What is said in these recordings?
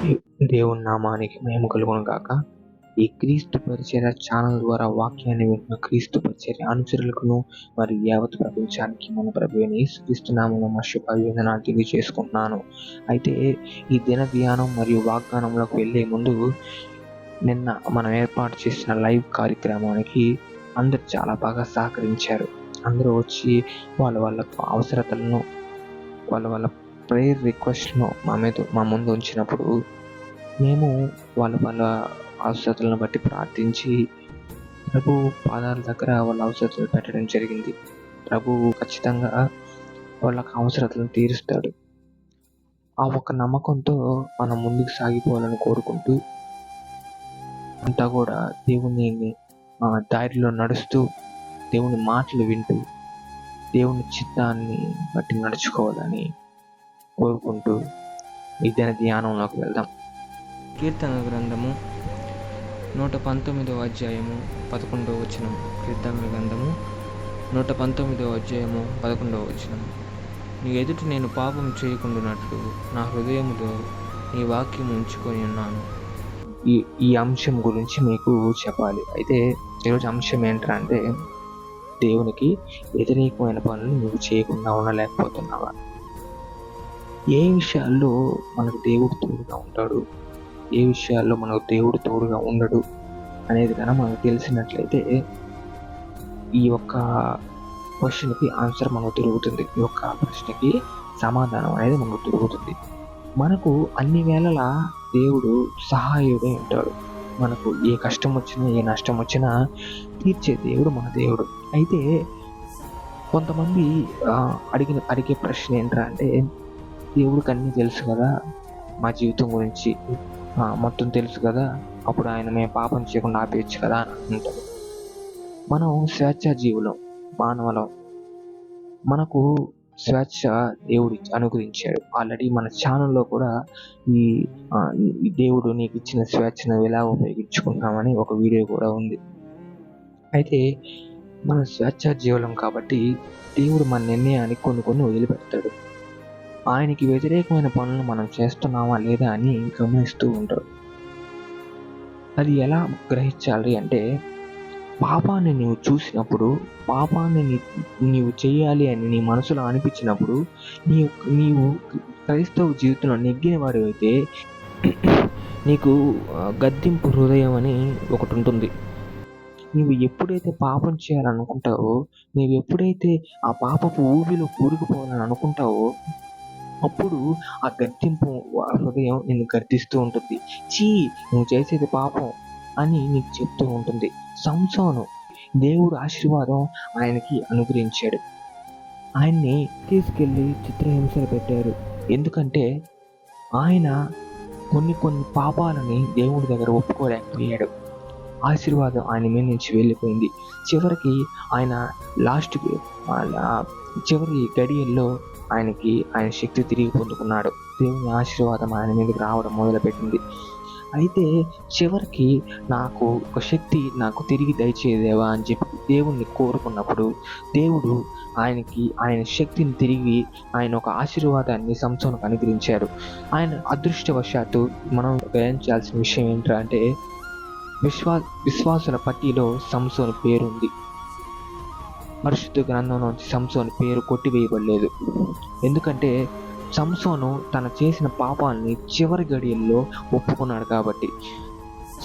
దేవుని నామానికి మహిమ కలుగును గాక. ఈ క్రీస్తు పరిచర్య ఛానల్ ద్వారా వాక్యాన్ని వింటున్న క్రీస్తు పరిచర్య అనుచరులకును మరియు యావత్ ప్రపంచానికి మన ప్రభువైన యేసుక్రీస్తు నామములో మా శుభాభివందనాలు తెలియజేసుకుంటున్నాను. అయితే ఈ దిన ధ్యానం మరియు వాగ్దానంలోకి వెళ్ళే ముందు నిన్న మనం ఏర్పాటు చేసిన లైవ్ కార్యక్రమానికి అందరు చాలా బాగా సహకరించారు. అందరూ వచ్చి వాళ్ళ అవసరతలను వాళ్ళ ప్రేయర్ రిక్వెస్ట్ను మా ముందు ఉంచినప్పుడు మేము వాళ్ళ అవసరతలను బట్టి ప్రార్థించి ప్రభు పాదాల దగ్గర వాళ్ళ అవసరతలు పెట్టడం జరిగింది. ప్రభువు ఖచ్చితంగా వాళ్ళకి అవసరతలను తీరుస్తాడు. ఆ ఒక నమ్మకంతో మనం ముందుకు సాగిపోవాలని కోరుకుంటూ అంతా కూడా దేవుని దారిలో నడుస్తూ దేవుని మాటలు వింటూ దేవుని చిత్తాన్ని బట్టి నడుచుకోవాలని కోరుకుంటూ ఈ దిన ధ్యానంలోకి వెళ్దాం. కీర్తన గ్రంథము 119వ అధ్యాయము 11వ వచనం. కీర్తన గ్రంథము 119వ అధ్యాయము 11వ వచనం. నీ ఎదుట నేను పాపం చేయకుండానట్లు నా హృదయములో నీ వాక్యం ఉంచుకొని ఉన్నాను. ఈ అంశం గురించి మీకు చెప్పాలి. అయితే ఈరోజు అంశం ఏంటంటే దేవునికి వ్యతిరేకమైన పనులు నువ్వు చేయకుండా ఉండలేకపోతున్నావా? ఏ విషయాల్లో మనకు దేవుడు తోడుగా ఉంటాడు, ఏ విషయాల్లో మనకు దేవుడు తోడుగా ఉండడు అనేది కనుక మనకు తెలిసినట్లయితే ఈ యొక్క క్వశ్చన్కి ఆన్సర్ మనకు దొరుకుతుంది. ఈ యొక్క ప్రశ్నకి సమాధానం అనేది మనకు దొరుకుతుంది. మనకు అన్ని వేళలా దేవుడు సహాయుడే ఉంటాడు. మనకు ఏ కష్టం వచ్చినా ఏ నష్టం వచ్చినా తీర్చే దేవుడు మన దేవుడు. అయితే కొంతమంది అడిగే ప్రశ్న ఏంటంటే దేవుడికి అన్నీ తెలుసు కదా, మా జీవితం గురించి మొత్తం తెలుసు కదా, అప్పుడు ఆయన మేము పాపం చేయకుండా ఆపేయచ్చు కదా అని అంటారు. మనం స్వేచ్ఛా జీవులం, మానవులం. మనకు స్వేచ్ఛ దేవుడు అనుగ్రహించాడు. ఆల్రెడీ మన ఛానల్లో కూడా ఈ దేవుడు నీకు ఇచ్చిన స్వేచ్ఛను ఎలా ఉపయోగించుకుంటామని ఒక వీడియో కూడా ఉంది. అయితే మనం స్వేచ్ఛా జీవులం కాబట్టి దేవుడు మన నిర్ణయాన్ని కొన్ని వదిలిపెడతాడు. ఆయనకి వ్యతిరేకమైన పనులను మనం చేస్తున్నామా లేదా అని గమనిస్తూ ఉంటాడు. అది ఎలా గ్రహించాలి అంటే, పాపాన్ని నీవు చూసినప్పుడు, పాపాన్ని నీవు చేయాలి అని నీ మనసులో అనిపించినప్పుడు నీవు క్రైస్తవ జీవితంలో నెగ్గిన వాడు అయితే నీకు గద్దింపు హృదయం అని ఒకటి ఉంటుంది. నీవు ఎప్పుడైతే పాపం చేయాలనుకుంటావో, నీవు ఎప్పుడైతే ఆ పాపపు ఊబిలో కూరుకుపోవాలని అనుకుంటావో అప్పుడు ఆ గద్దింపు హృదయం నిన్ను గద్దిస్తూ ఉంటుంది. నువ్వు చేసేది పాపం అని నీకు చెప్తూ ఉంటుంది. సంసోను దేవుడు ఆశీర్వాదం ఆయనకి అనుగ్రహించాడు. ఆయన్ని తీసుకెళ్ళి చిత్రహింసలు పెట్టారు. ఎందుకంటే ఆయన కొన్ని పాపాలని దేవుడి దగ్గర ఒప్పుకోలేకపోయాడు. ఆశీర్వాదం ఆయన మీద నుంచి వెళ్ళిపోయింది. చివరికి ఆయన చివరి గడియల్లో ఆయన శక్తి తిరిగి పొందుకున్నాడు. దేవుని ఆశీర్వాదం ఆయన మీదకి రావడం మొదలుపెట్టింది. అయితే చివరికి నాకు ఒక శక్తి నాకు తిరిగి దయచేదేవా అని చెప్పి దేవుణ్ణి కోరుకున్నప్పుడు దేవుడు ఆయన శక్తిని తిరిగి ఆయన ఒక ఆశీర్వాదాన్ని సంసోనుకు అనుగ్రహించాడు. ఆయన అదృష్టవశాత్తు మనం గ్రహించాల్సిన విషయం ఏంటంటే, విశ్వాసుల పట్టిలో సంసోను పేరుంది. పరిశుద్ధ గ్రంథంలోంచి సంసోను పేరు కొట్టివేయబడలేదు. ఎందుకంటే సంసోను తను చేసిన పాపాలని చివరి గడియల్లో ఒప్పుకున్నాడు కాబట్టి.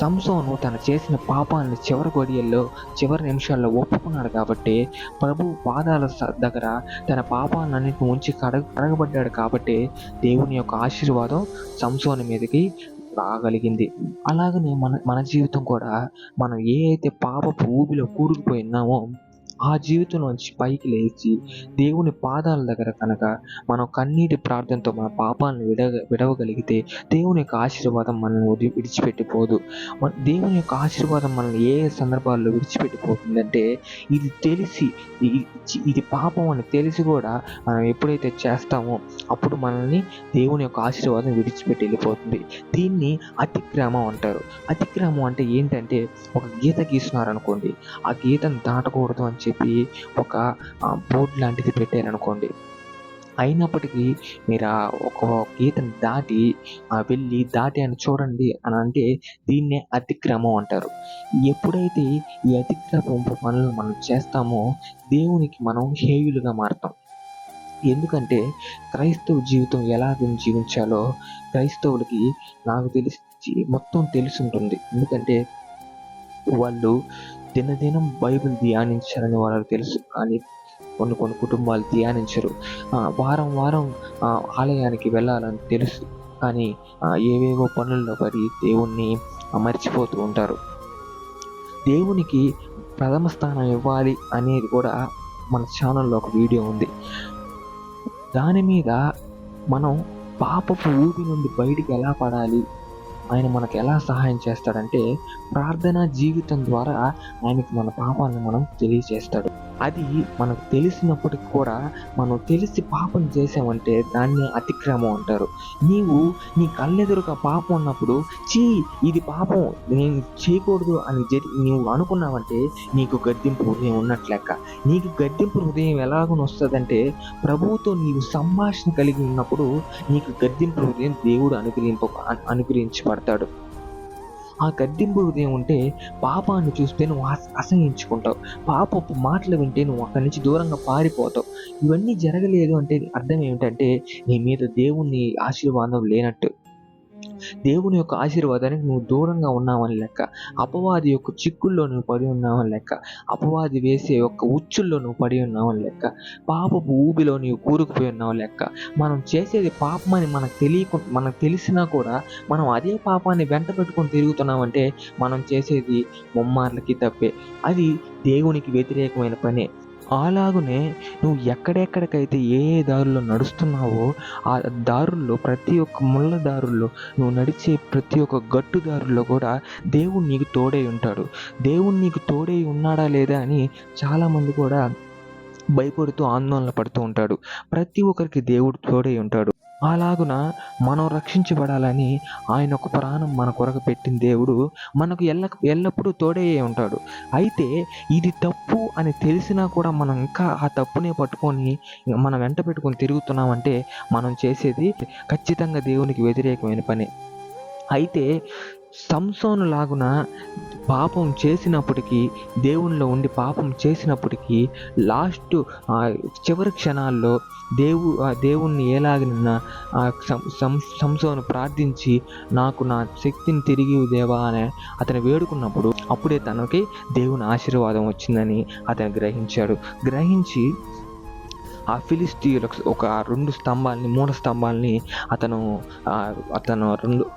సంసోను తను చేసిన పాపాలని చివరి నిమిషాల్లో ఒప్పుకున్నాడు కాబట్టి ప్రభు పాదాల దగ్గర తన పాపాలన్నింటిని ఉంచి కడగబడ్డాడు కాబట్టి దేవుని యొక్క ఆశీర్వాదం సంసోను మీదకి రాగలిగింది. అలాగనే మన జీవితం కూడా మనం ఏ అయితే పాపపు ఊబిలో కూరుకుపోయినామో ఆ జీవితంలోంచి పైకి లేచి దేవుని పాదాల దగ్గర కనుక మనం కన్నీటి ప్రార్థనతో మన పాపాలను విడవగలిగితే దేవుని యొక్క ఆశీర్వాదం మనల్ని విడిచిపెట్టిపోదు. దేవుని యొక్క ఆశీర్వాదం మనల్ని ఏ సందర్భాల్లో విడిచిపెట్టిపోతుందంటే, ఇది పాపం అని తెలిసి కూడా మనం ఎప్పుడైతే చేస్తామో అప్పుడు మనల్ని దేవుని యొక్క ఆశీర్వాదం విడిచిపెట్టి వెళ్ళిపోతుంది. దీన్ని అతిక్రమం అంటారు. అతిక్రమం అంటే ఏంటంటే, ఒక గీత గీస్తున్నారనుకోండి, ఆ గీతను దాటకూడదు అని చెప్పి ఒక బోర్డు లాంటిది పెట్టారనుకోండి. అయినప్పటికీ మీరు ఆ ఒక గీతను వెళ్ళి దాటి అని చూడండి అని అంటే దీన్నే అతిక్రమం అంటారు. ఎప్పుడైతే ఈ అతిక్రమపు పనులు మనం చేస్తామో దేవునికి మనం హేయులుగా మారతాం. ఎందుకంటే క్రైస్తవ జీవితం ఎలాగ జీవించాలో క్రైస్తవులకి నాకు తెలిసి మొత్తం తెలిసుంటుంది. ఎందుకంటే వాళ్ళు దినదినం బైబిల్ ధ్యానించాలని వాళ్ళకి తెలుసు. కానీ కొన్ని కుటుంబాలు ధ్యానించరు. వారం వారం ఆలయానికి వెళ్ళాలని తెలుసు. కానీ ఏవేవో పనుల్లో పడి దేవుణ్ణి మర్చిపోతూ ఉంటారు. దేవునికి ప్రథమ స్థానం ఇవ్వాలి అనేది కూడా మన ఛానల్లో ఒక వీడియో ఉంది. దాని మీద మనం పాపపు ఊబి నుండి బయటికి ఎలా పడాలి, ఆయన మనకు ఎలా సహాయం చేస్తాడంటే ప్రార్థనా జీవితం ద్వారా ఆయనకి మన పాపాలను మనం తెలియజేస్తాడు. అది మనకు తెలిసినప్పటికి కూడా మనం తెలిసి పాపం చేసామంటే దాన్ని అతిక్రమం అంటారు. నీవు నీ కళ్ళెదురుగా పాపం ఉన్నప్పుడు ఇది పాపం నేను చేయకూడదు అని నీవు అనుకున్నావంటే నీకు గద్దింపు హృదయం ఉన్నట్లు లెక్క. నీకు గద్దింపు హృదయం ఎలాగొనొస్తుందంటే ప్రభువుతో నీవు సంభాషణ కలిగి ఉన్నప్పుడు నీకు గద్దింపు హృదయం దేవుడు అనుగ్రహించబడతాడు. ఆ గద్దింపు హృదయం ఉంటే పాపాన్ని చూస్తే నువ్వు అసహించుకుంటావు. పాపపు మాటలు వింటే నువ్వు అక్కడి నుంచి దూరంగా పారిపోతావు. ఇవన్నీ జరగలేదు అంటే అర్థం ఏమిటంటే నీ మీద దేవుని ఆశీర్వాదం లేనట్టు. దేవుని యొక్క ఆశీర్వాదానికి నువ్వు దూరంగా ఉన్నావని లెక్క. అపవాది యొక్క చిక్కుల్లో నువ్వు పడి ఉన్నావని లెక్క. అపవాది వేసే యొక్క ఉచ్చుల్లో నువ్వు పడి ఉన్నావని లెక్క. పాపపు ఊబిలో నీవు కూరుకుపోయి ఉన్నావు లెక్క. మనం చేసేది పాపమని మనకు తెలిసినా కూడా మనం అదే పాపాన్ని వెంట పెట్టుకొని తిరుగుతున్నామంటే మనం చేసేది ముమ్మార్లకి తప్పే. అది దేవునికి వ్యతిరేకమైన పనే. అలాగునే నువ్వు ఎక్కడెక్కడికైతే ఏ దారుల్లో నడుస్తున్నావో ఆ దారుల్లో ప్రతి ఒక్క ముళ్ళ దారుల్లో నువ్వు నడిచే ప్రతి ఒక్క గట్టు దారుల్లో కూడా దేవుడు నీకు తోడై ఉంటాడు. దేవుడు నీకు తోడై ఉన్నాడా లేదా అని చాలామంది కూడా భయపడుతూ ఆందోళన పడుతూ ఉంటాడు. ప్రతి ఒక్కరికి దేవుడు తోడై ఉంటాడు. అలాగున మనం రక్షించబడాలని ఆయన ఒక ప్రాణం మన కొరకు పెట్టిన దేవుడు మనకు ఎల్లప్పుడూ తోడయ్యే ఉంటాడు. అయితే ఇది తప్పు అని తెలిసినా కూడా మనం ఇంకా ఆ తప్పునే పట్టుకొని మనం వెంట పెట్టుకొని తిరుగుతున్నామంటే మనం చేసేది ఖచ్చితంగా దేవునికి వ్యతిరేకమైన పని. అయితే సంసోను లాగున పాపం చేసినప్పటికీ దేవునిలో ఉండి పాపం చేసినప్పటికీ చివరి క్షణాల్లో దేవుణ్ణి ఎలాగైనా సంసోను ప్రార్థించి నాకు నా శక్తిని తిరిగి దేవా అని అతను వేడుకున్నప్పుడు అప్పుడే తనకి దేవుని ఆశీర్వాదం వచ్చిందని అతను గ్రహించి ఆ ఫిలిస్తీయులకు ఒక 3 స్తంభాలని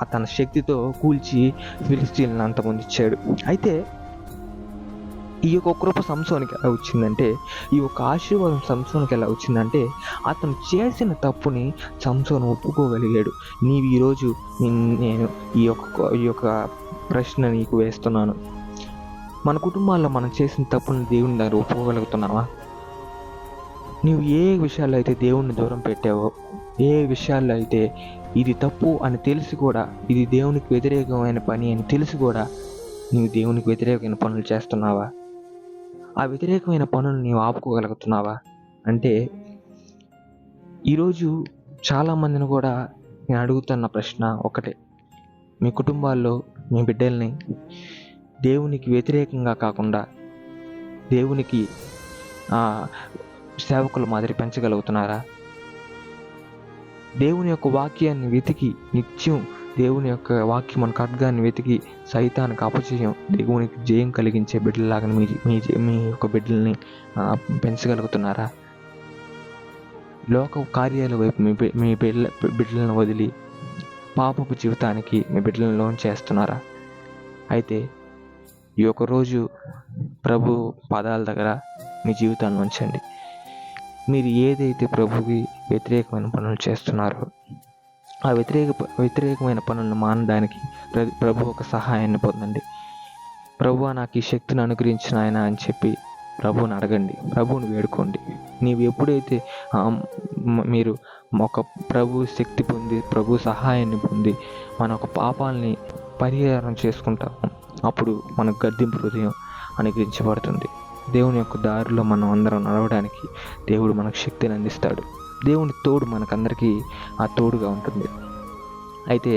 అతను శక్తితో కూల్చి ఫిలిస్తీయులను అంతమొందించాడు. అయితే ఈ యొక్క కృప సంసోనికి ఎలా వచ్చిందంటే, ఈ యొక్క ఆశీర్వాదం సంసోనికి ఎలా వచ్చిందంటే అతను చేసిన తప్పుని సంసోను ఒప్పుకోగలిగాడు. నీవు ఈరోజు నేను ఈ యొక్క ప్రశ్న నీకు వేస్తున్నాను. మన కుటుంబాల్లో మనం చేసిన తప్పుని దేవుని దగ్గర ఒప్పుకోగలుగుతున్నావా? నీవు ఏ విషయాల్లో అయితే దేవుణ్ణి దూరం పెట్టావో, ఏ విషయాల్లో అయితే ఇది తప్పు అని తెలిసి కూడా ఇది దేవునికి వ్యతిరేకమైన పని అని తెలిసి కూడా నీవు దేవునికి వ్యతిరేకమైన పనులు చేస్తున్నావా? ఆ వ్యతిరేకమైన పనులు నీవు ఆపుకోగలుగుతున్నావా? అంటే ఈరోజు చాలామందిని కూడా నేను అడుగుతున్న ప్రశ్న ఒకటే. మీ కుటుంబాల్లో మీ బిడ్డల్ని దేవునికి వ్యతిరేకంగా కాకుండా దేవునికి సేవకుల మాదిరి పెంచగలుగుతున్నారా? దేవుని యొక్క వాక్యాన్ని వెతికి నిత్యం దేవుని యొక్క వాక్యం మన ఖడ్గాన్ని వెతికి సైతానికి అపజయం దేవునికి జయం కలిగించే బిడ్డలాగా మీ యొక్క బిడ్డల్ని పెంచగలుగుతున్నారా? లోక కార్యాల వైపు మీ బిడ్డలను వదిలి పాపపు జీవితానికి మీ బిడ్డలను లోన్ చేస్తున్నారా? అయితే ఈ యొక్క రోజు ప్రభు పాదాల దగ్గర మీ జీవితాన్ని ఉంచండి. మీరు ఏదైతే ప్రభుకి వ్యతిరేకమైన పనులు చేస్తున్నారో ఆ వ్యతిరేకమైన పనులను మానడానికి ప్రభు ఒక సహాయాన్ని పొందండి. ప్రభువా నాకు ఈ శక్తిని అనుగ్రహించిన ఆయన అని చెప్పి ప్రభువుని అడగండి, ప్రభువుని వేడుకోండి. నీవు ఎప్పుడైతే మీరు ఒక ప్రభు శక్తి పొంది ప్రభు సహాయాన్ని పొంది మన ఒక పాపాలని పరిహారం చేసుకుంటాము, అప్పుడు మనకు గద్దింపు హృదయం అనుగ్రహించబడుతుంది. దేవుని యొక్క దారిలో మనం అందరం నడవడానికి దేవుడు మనకు శక్తిని అందిస్తాడు. దేవుని తోడు మనకందరికీ ఆ తోడుగా ఉంటుంది. అయితే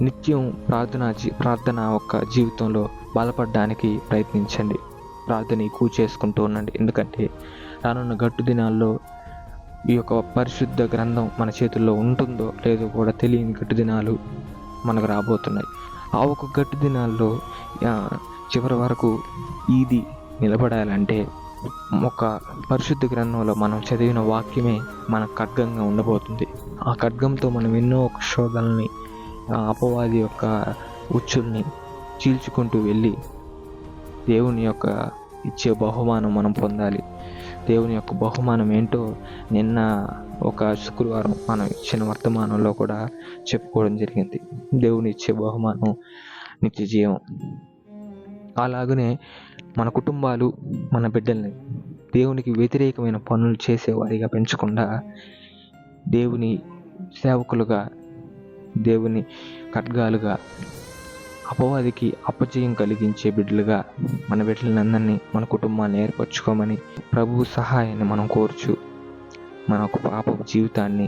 నిత్యం ప్రార్థన ఒక జీవితంలో బలపడడానికి ప్రయత్నించండి. ప్రార్థన ఎక్కువ చేసుకుంటూ ఉండండి. ఎందుకంటే రానున్న గట్టు దినాల్లో ఈ యొక్క పరిశుద్ధ గ్రంథం మన చేతుల్లో ఉంటుందో లేదో కూడా తెలియని గట్టు దినాలు మనకు రాబోతున్నాయి. ఆ ఒక గట్టు దినాల్లో చివరి వరకు ఇది నిలబడాలంటే ఒక పరిశుద్ధ గ్రంథంలో మనం చదివిన వాక్యమే మన ఖడ్గంగా ఉండబోతుంది. ఆ ఖడ్గంతో మనం ఎన్నో శోధనల్ని, అపవాది యొక్క ఉచ్చుల్ని చీల్చుకుంటూ వెళ్ళి దేవుని యొక్క ఇచ్చే బహుమానం మనం పొందాలి. దేవుని యొక్క బహుమానం ఏంటో నిన్న ఒక శుక్రవారం మనం ఇచ్చిన వర్తమానంలో కూడా చెప్పుకోవడం జరిగింది. దేవుని ఇచ్చే బహుమానం నిత్య జీవం. అలాగనే మన కుటుంబాలు, మన బిడ్డల్ని దేవునికి వ్యతిరేకమైన పనులు చేసేవారిగా పెంచకుండా దేవుని సేవకులుగా, దేవుని ఖడ్గాలుగా, అపవాదికి అపజయం కలిగించే బిడ్డలుగా మన బిడ్డలందరినీ, మన కుటుంబాన్ని ఏర్పరచుకోమని ప్రభువు సహాయాన్ని మనం కోరుచు మన ఒక పాప జీవితాన్ని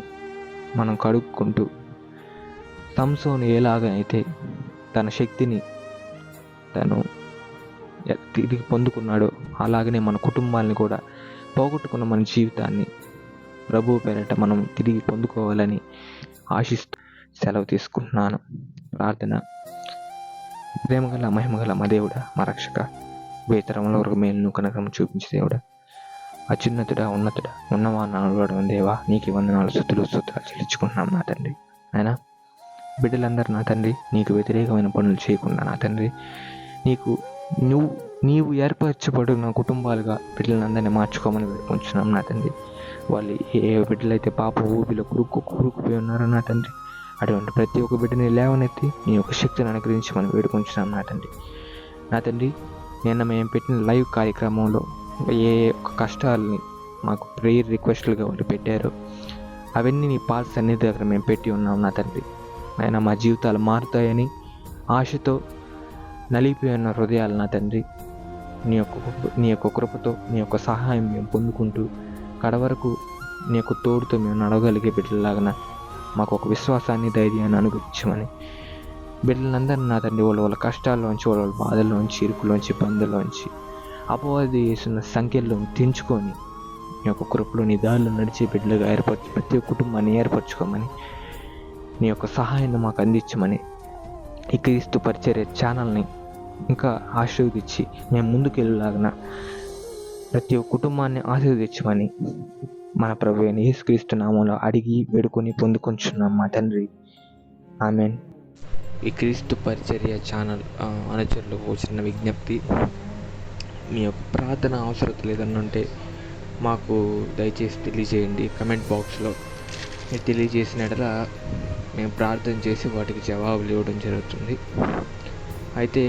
మనం కడుక్కుంటూ సంసోను ఎలాగైతే తన శక్తిని తను తిరిగి పొందుకున్నాడో అలాగనే మన కుటుంబాన్ని కూడా పోగొట్టుకున్న మన జీవితాన్ని ప్రభువు పేరట మనం తిరిగి పొందుకోవాలని ఆశిస్తూ సెలవు తీసుకుంటున్నాను. ప్రార్థన. ప్రేమగల మహిమగల మా దేవుడా, మా రక్షక, వేతరముల వరకు మేలును కనకము చూపించే దేవుడా, అత్యున్నతుడా, ఉన్నతుడా, ఉన్నవాడు దేవా, నీకు వందనాలు, స్తుతులు చెల్లించుకుంటున్నాం నా తండ్రి. ఆయన బిడ్డలందరూ నా తండ్రి నీకు వ్యతిరేకమైన పనులు చేయకుండా నా తండ్రి నీవు ఏర్పరచబడిన కుటుంబాలుగా బిడ్డలందరినీ మార్చుకోమని వేడుకుంటున్నాం నా తండ్రి. వాళ్ళు ఏ బిడ్డలైతే పాప ఊపిలో కూరుకుపోయి ఉన్నారో నా తండ్రి, అటువంటి ప్రతి ఒక్క బిడ్డని లేవనెత్తి నీ యొక్క శక్తిని అనుగ్రహించి మనం వేడుకుంటున్నాం నా తండ్రి. నా తండ్రి, నిన్న మేము పెట్టిన లైవ్ కార్యక్రమంలో ఏ ఒక్క కష్టాలని మాకు ప్రేయర్ రిక్వెస్ట్లుగా వాళ్ళు పెట్టారో అవన్నీ నీ పాద సన్నిధి దగ్గర మేము పెట్టి ఉన్నాం నా తండ్రి. ఆయన మా జీవితాలు మారుతాయని ఆశతో నలిగిపోయి ఉన్న హృదయాలు నా తండ్రి నీ యొక్క కృపతో, నీ యొక్క సహాయం మేము పొందుకుంటూ కడవరకు నీ యొక్క తోడుతో మేము నడవగలిగే బిడ్డలాగా మాకు ఒక విశ్వాసాన్ని, ధైర్యాన్ని అనుగ్రహించమని బిడ్డలందరూ నా తండ్రి వాళ్ళ కష్టాల్లోంచి, వాళ్ళ బాధల్లోంచి, ఇరుకులోంచి, బంధులోంచి, అపవాది వేసిన సంఖ్యల్లో తెంచుకొని నీ యొక్క కృపలో నీ దారిలో నడిచే బిడ్డలుగా ప్రతి ఒక్క కుటుంబాన్ని ఏర్పరచుకోమని నీ యొక్క సహాయాన్ని మాకు అందించమని ఈ క్రీస్తు పరిచర్య ఛానల్ని ఇంకా ఆశీర్వదించి మేము ముందుకు వెళ్ళలాగిన ప్రతి ఒక్క కుటుంబాన్ని ఆశీర్వదించమని మన ప్రభువైన యేసుక్రీస్తు నామములో అడిగి వేడుకొని పొందుకొంచున్నాం మా తండ్రి. ఆమేన్. ఈ క్రీస్తు పరిచర్య ఛానల్ అనుచరులకు చిన్న విజ్ఞప్తి. మీ యొక్క ప్రార్థన అవసరతలు ఏదన్నా ఉంటే మాకు దయచేసి తెలియజేయండి. కమెంట్ బాక్స్లో మీరు తెలియజేసిన యెడల మేము ప్రార్థన చేసి వాటికి జవాబులు ఇవ్వడం జరుగుతుంది. అయితే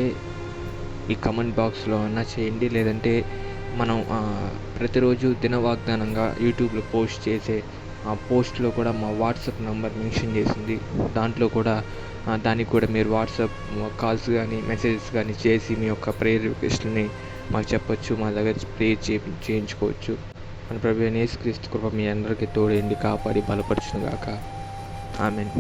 ఈ కమెంట్ బాక్స్లో అన్నా చేయండి, లేదంటే మనం ప్రతిరోజు దిన వాగ్దానంగా యూట్యూబ్లో పోస్ట్ చేసే ఆ పోస్ట్లో కూడా మా వాట్సాప్ నెంబర్ మెన్షన్ చేసింది. దాంట్లో కూడా దానికి కూడా మీరు వాట్సాప్ కాల్స్ కానీ మెసేజెస్ కానీ చేసి మీ యొక్క ప్రేయర్ రిక్వెస్ట్ని మాకు చెప్పొచ్చు. మా దగ్గర ప్రేయర్ చేయించుకోవచ్చు. మన ప్రభువైన యేసుక్రీస్తు కృప మీ అందరికీ తోడేండి, కాపాడి బలపరచును గాక. ఆమేన్.